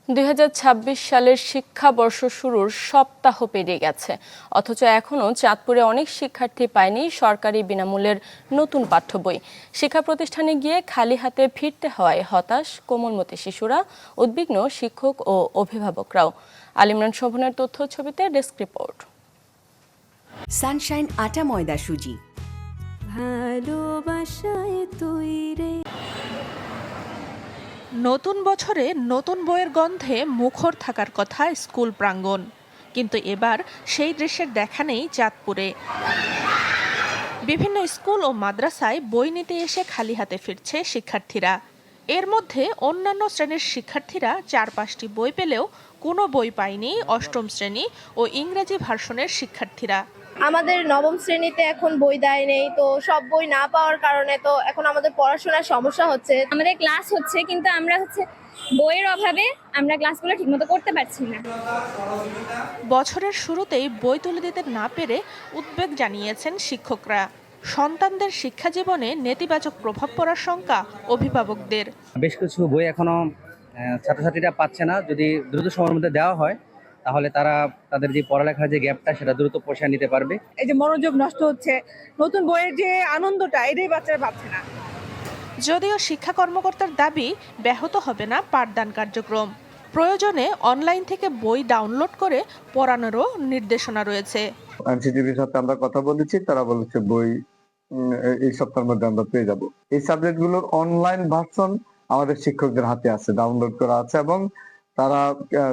2026 সালের শিক্ষাবর্ষ শুরুর সপ্তাহ পেরিয়ে গেছে, অথচ এখনও চাঁদপুরে অনেক শিক্ষার্থী পায়নি সরকারি বিনামূল্যের নতুন পাঠ্য বই। শিক্ষা প্রতিষ্ঠানে গিয়ে খালি হাতে ফিরতে হওয়ায় হতাশ কোমলমতি শিশুরা, উদ্বিগ্ন শিক্ষক ও অভিভাবকরাও। আলিমরান শোভনের তথ্য ছবিতে ডেস্ক রিপোর্ট। সানশাইন আটা ময়দা সুজি, ভালোবাসায় তৈরি। নতুন বছরে নতুন বইয়ের গন্ধে মুখর থাকার কথা স্কুল প্রাঙ্গণ, কিন্তু এবার সেই দৃশ্যের দেখা নেই চাঁদপুরে। বিভিন্ন স্কুল ও মাদ্রাসায় বই নিতে এসে খালি হাতে ফিরছে শিক্ষার্থীরা। এর মধ্যে অন্যান্য শ্রেণীর শিক্ষার্থীরা 4-5টি বই পেলেও কোনো বই পায়নি অষ্টম শ্রেণী ও ইংরেজি ভার্সনের শিক্ষার্থীরা। আমাদের নবম শ্রেণীতে এখন বই দেয় নেই, তো সব বই না পাওয়ার কারণে তো এখন আমাদের পড়াশোনার সমস্যা হচ্ছে। আমাদের ক্লাস হচ্ছে, কিন্তু আমরা বইয়ের অভাবে আমরা ক্লাসগুলো ঠিকমতো করতে পারছি না। বছরের শুরুতেই বই তুলে দিতে না পেরে উদ্বেগ জানিয়েছেন শিক্ষকরা। সন্তানদের শিক্ষা জীবনে নেতিবাচক প্রভাব পড়ার শঙ্কা অভিভাবকদের। বেশ কিছু বই এখনো ছাত্রছাত্রীরা পাচ্ছে না। যদি দ্রুত সময়ের মধ্যে দেওয়া হয় তাহলে তারা তাদের যে পড়ালেখার যে গ্যাপটা সেটা দ্রুত পোষায় নিতে পারবে। এই যে মনোযোগ নষ্ট হচ্ছে, নতুন বইয়ের যে আনন্দটা এটাই বাচ্চারা পাচ্ছে না। যদিও শিক্ষা কর্মকর্তার দাবি ব্যাহত হবে না পাঠদান কার্যক্রম, প্রয়োজনে অনলাইন থেকে বই ডাউনলোড করে পড়ানোরও নির্দেশনা রয়েছে। এনসিটিভির সাথে আমরা কথা বলেছি, তারা বলেছে বই এই সপ্তাহের মধ্যে আমরা পেয়ে যাব। এই সাবজেক্টগুলোর অনলাইন ভার্সন আমাদের শিক্ষকদের হাতে আছে, ডাউনলোড করা আছে, এবং তারা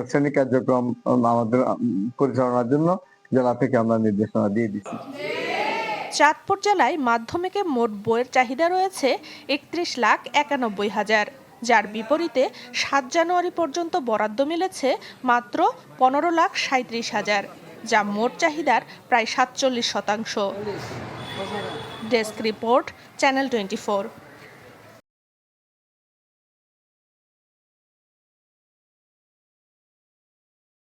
শ্রেণী কার্যক্রম আমাদের পরিচালনার জন্য জেলা থেকে আমরা নির্দেশনা দিয়ে দিচ্ছি। চাঁদপুর জেলায় মাধ্যমিকে মোট বইয়ের চাহিদা রয়েছে 31,91,000, যার বিপরীতে 7 জানুয়ারি পর্যন্ত বরাদ্দ মিলেছে মাত্র 15,37,000, যা মোট চাহিদার প্রায় 47%। Desk report, channel 24।